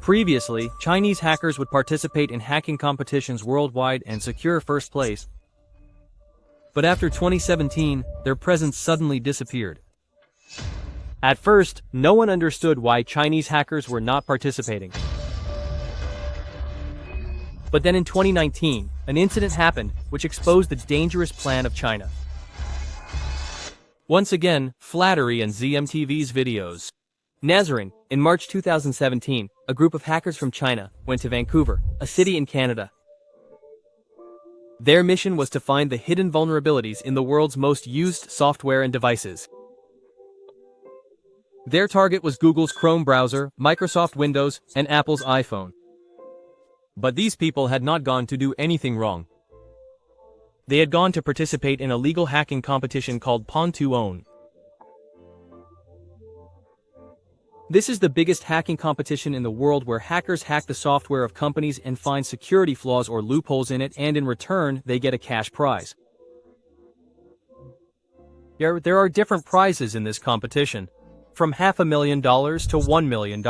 Previously, Chinese hackers would participate in hacking competitions worldwide and secure first place. But after 2017, their presence suddenly disappeared. At first, no one understood why Chinese hackers were not participating. But then in 2019, an incident happened which exposed the dangerous plan of China. Once again, flattery and ZMTV's videos. Nazarene, in March 2017, a group of hackers from China went to Vancouver, a city in Canada. Their mission was to find the hidden vulnerabilities in the world's most used software and devices. Their target was Google's Chrome browser, Microsoft Windows, and Apple's iPhone. But these people had not gone to do anything wrong. They had gone to participate in a legal hacking competition called Pon2Own. This is the biggest hacking competition in the world where hackers hack the software of companies and find security flaws or loopholes in it, and in return, they get a cash prize. There are different prizes in this competition, from $500,000 to $1 million.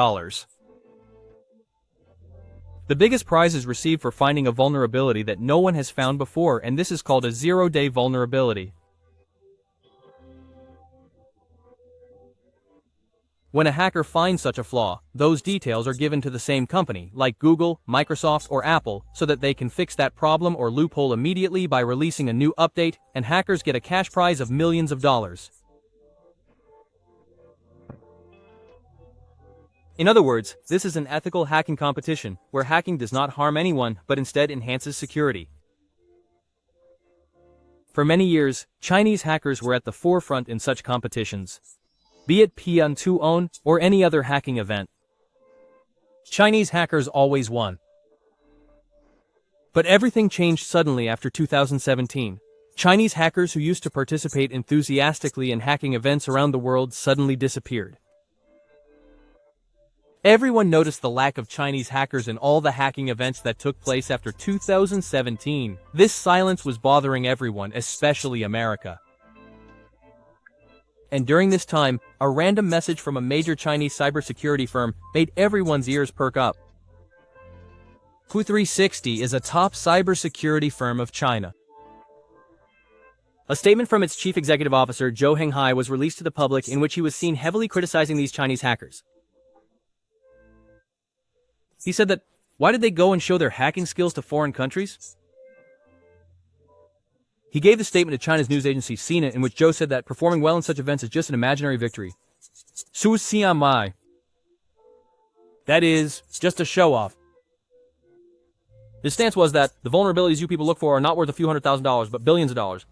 The biggest prize is received for finding a vulnerability that no one has found before, and this is called a zero-day vulnerability. When a hacker finds such a flaw, those details are given to the same company, like Google, Microsoft, or Apple, so that they can fix that problem or loophole immediately by releasing a new update, and hackers get a cash prize of millions of dollars. In other words, this is an ethical hacking competition, where hacking does not harm anyone, but instead enhances security. For many years, Chinese hackers were at the forefront in such competitions, be it Pon2Own or any other hacking event. Chinese hackers always won. But everything changed suddenly after 2017. Chinese hackers who used to participate enthusiastically in hacking events around the world suddenly disappeared. Everyone noticed the lack of Chinese hackers in all the hacking events that took place after 2017. This silence was bothering everyone, especially America. And during this time, a random message from a major Chinese cybersecurity firm made everyone's ears perk up. Q360 is a top cybersecurity firm of China. A statement from its chief executive officer, Zhou Henghai, was released to the public in which he was seen heavily criticizing these Chinese hackers. He said that, why did they go and show their hacking skills to foreign countries? He gave the statement to China's news agency Sina, in which Zhou said that performing well in such events is just an imaginary victory. Su Xianmai. That is, just a show-off. His stance was that the vulnerabilities you people look for are not worth a few $100,000, but billions of dollars.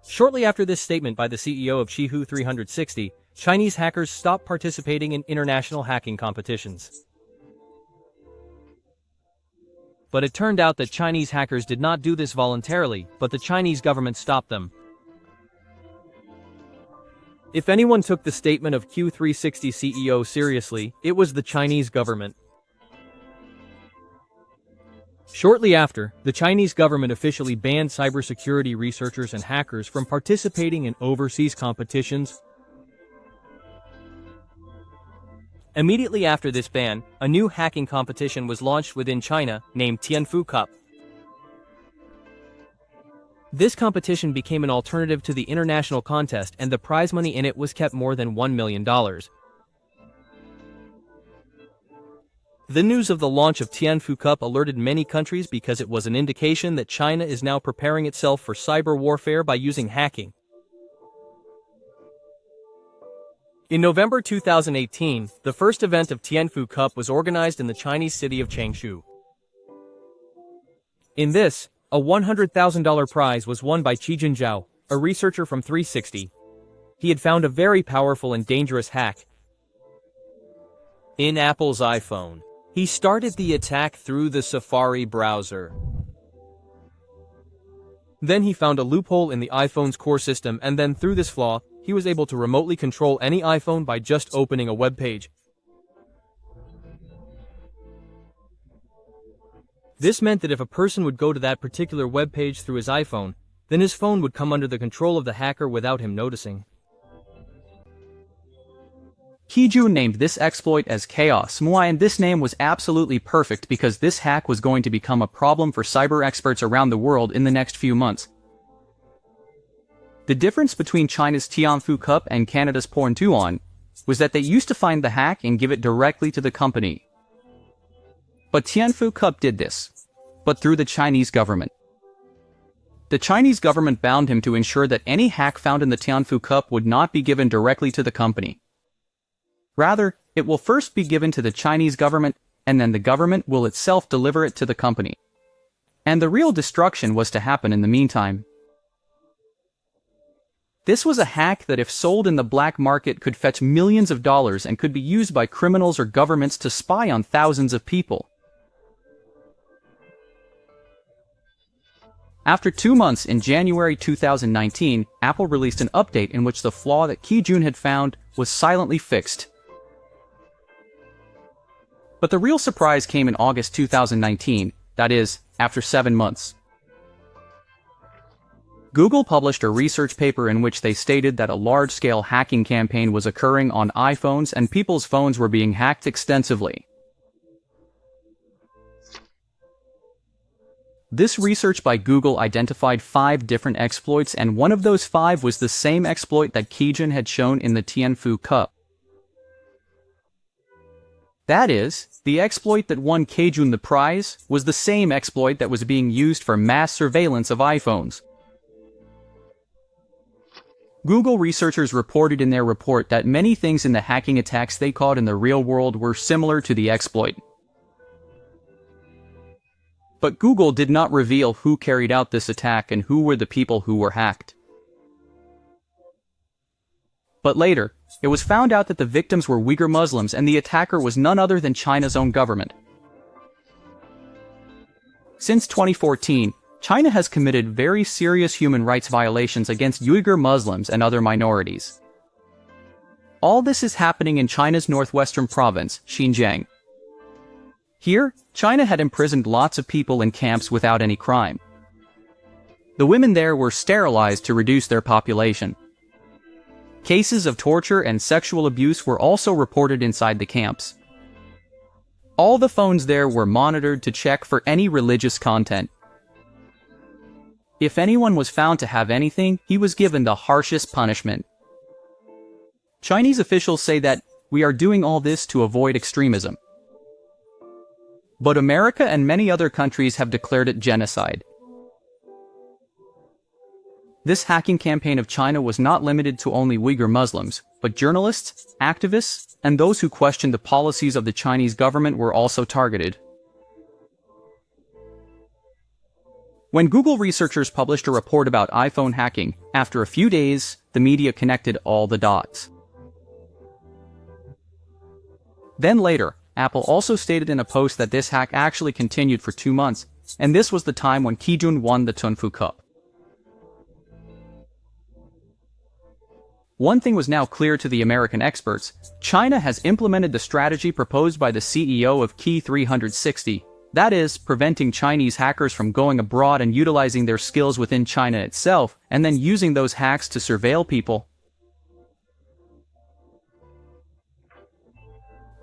Shortly after this statement by the CEO of Qihu360, Chinese hackers stopped participating in international hacking competitions. But it turned out that Chinese hackers did not do this voluntarily, but the Chinese government stopped them. If anyone took the statement of Q360 CEO seriously, it was the Chinese government. Shortly after, the Chinese government officially banned cybersecurity researchers and hackers from participating in overseas competitions. Immediately after this ban, a new hacking competition was launched within China, named Tianfu Cup. This competition became an alternative to the international contest, and the prize money in it was kept more than $1 million. The news of the launch of Tianfu Cup alerted many countries because it was an indication that China is now preparing itself for cyber warfare by using hacking. In November 2018, the first event of Tianfu Cup was organized in the Chinese city of Changshu. In this, a $100,000 prize was won by Qi Jinzhao, a researcher from 360. He had found a very powerful and dangerous hack in Apple's iPhone. He started the attack through the Safari browser. Then he found a loophole in the iPhone's core system, and then through this flaw, he was able to remotely control any iPhone by just opening a web page. This meant that if a person would go to that particular web page through his iPhone, then his phone would come under the control of the hacker without him noticing. Kijun named this exploit as Chaos Moi, and this name was absolutely perfect because this hack was going to become a problem for cyber experts around the world in the next few months. The difference between China's Tianfu Cup and Canada's Porn2on was that they used to find the hack and give it directly to the company. But Tianfu Cup did this, but through the Chinese government. The Chinese government bound him to ensure that any hack found in the Tianfu Cup would not be given directly to the company. Rather, it will first be given to the Chinese government, and then the government will itself deliver it to the company. And the real destruction was to happen in the meantime. This was a hack that, if sold in the black market, could fetch millions of dollars and could be used by criminals or governments to spy on thousands of people. After 2 months, in January 2019, Apple released an update in which the flaw that Kijun had found was silently fixed. But the real surprise came in August 2019, that is, after 7 months. Google published a research paper in which they stated that a large-scale hacking campaign was occurring on iPhones and people's phones were being hacked extensively. This research by Google identified 5 different exploits, and one of those 5 was the same exploit that Kijun had shown in the Tianfu Cup. That is, the exploit that won Kijun the prize was the same exploit that was being used for mass surveillance of iPhones. Google researchers reported in their report that many things in the hacking attacks they caught in the real world were similar to the exploit. But Google did not reveal who carried out this attack and who were the people who were hacked. But later, it was found out that the victims were Uyghur Muslims and the attacker was none other than China's own government. Since 2014, China has committed very serious human rights violations against Uyghur Muslims and other minorities. All this is happening in China's northwestern province, Xinjiang. Here, China had imprisoned lots of people in camps without any crime. The women there were sterilized to reduce their population. Cases of torture and sexual abuse were also reported inside the camps. All the phones there were monitored to check for any religious content. If anyone was found to have anything, he was given the harshest punishment. Chinese officials say that we are doing all this to avoid extremism. But America and many other countries have declared it genocide. This hacking campaign of China was not limited to only Uyghur Muslims, but journalists, activists, and those who questioned the policies of the Chinese government were also targeted. When Google researchers published a report about iPhone hacking, after a few days, the media connected all the dots. Then later, Apple also stated in a post that this hack actually continued for 2 months, and this was the time when Kijun won the Tianfu Cup. One thing was now clear to the American experts: China has implemented the strategy proposed by the CEO of Key 360, that is, preventing Chinese hackers from going abroad and utilizing their skills within China itself, and then using those hacks to surveil people.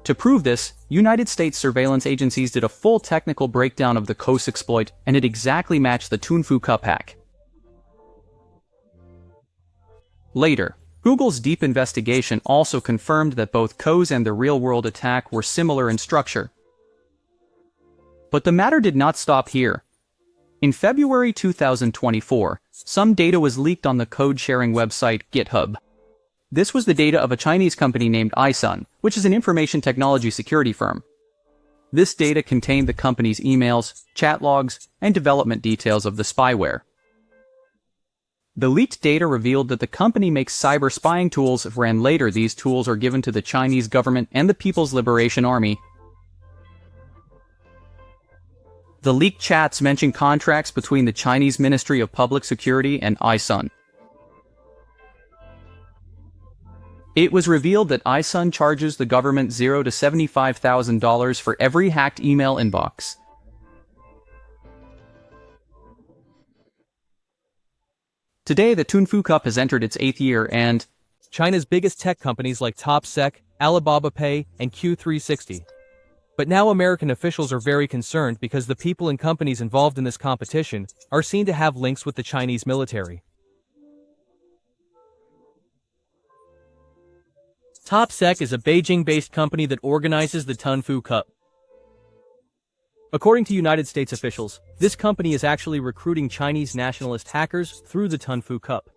To prove this, United States surveillance agencies did a full technical breakdown of the COS exploit, and it exactly matched the Tianfu Cup hack. Later, Google's deep investigation also confirmed that both COS and the real-world attack were similar in structure. But the matter did not stop here. In February 2024, some data was leaked on the code-sharing website GitHub. This was the data of a Chinese company named iSun, which is an information technology security firm. This data contained the company's emails, chat logs, and development details of the spyware. The leaked data revealed that the company makes cyber spying tools, and later these tools are given to the Chinese government and the People's Liberation Army. The leaked chats mention contracts between the Chinese Ministry of Public Security and iSun. It was revealed that iSun charges the government $0 to $75,000 for every hacked email inbox. Today, the Tianfu Cup has entered its 8th year, and China's biggest tech companies like TopSec, Alibaba Pay, and Q360. But now American officials are very concerned because the people and companies involved in this competition are seen to have links with the Chinese military. TopSec is a Beijing-based company that organizes the Tunfu Cup. According to United States officials, this company is actually recruiting Chinese nationalist hackers through the Tunfu Cup.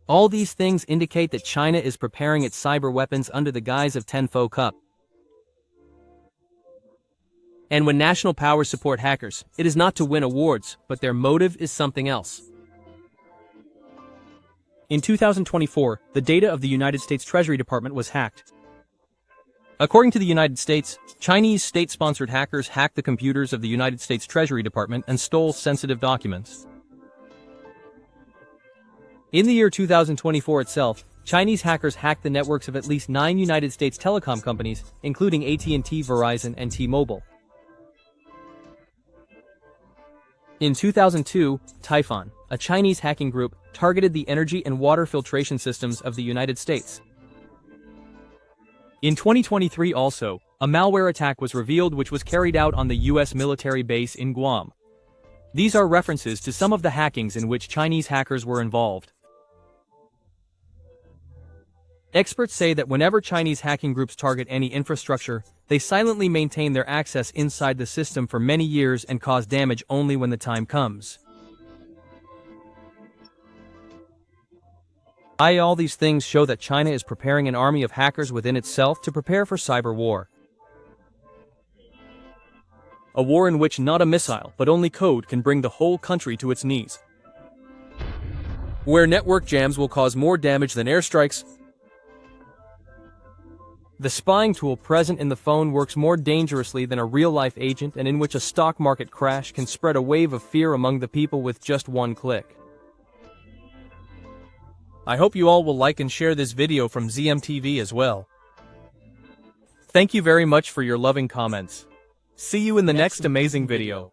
All these things indicate that China is preparing its cyber weapons under the guise of Tunfu Cup. And when national powers support hackers, it is not to win awards, but their motive is something else. In 2024, the data of the United States Treasury Department was hacked. According to the United States, Chinese state-sponsored hackers hacked the computers of the United States Treasury Department and stole sensitive documents. In the year 2024 itself, Chinese hackers hacked the networks of at least 9 United States telecom companies, including AT&T, Verizon, and T-Mobile. In 2002, Typhon, a Chinese hacking group, targeted the energy and water filtration systems of the United States. In 2023 also, a malware attack was revealed which was carried out on the US military base in Guam. These are references to some of the hackings in which Chinese hackers were involved. Experts say that whenever Chinese hacking groups target any infrastructure, they silently maintain their access inside the system for many years and cause damage only when the time comes. All these things show that China is preparing an army of hackers within itself to prepare for cyber war. A war in which not a missile, but only code can bring the whole country to its knees. Where network jams will cause more damage than airstrikes. The spying tool present in the phone works more dangerously than a real-life agent, and in which a stock market crash can spread a wave of fear among the people with just one click. I hope you all will like and share this video from ZMTV as well. Thank you very much for your loving comments. See you in the next amazing video.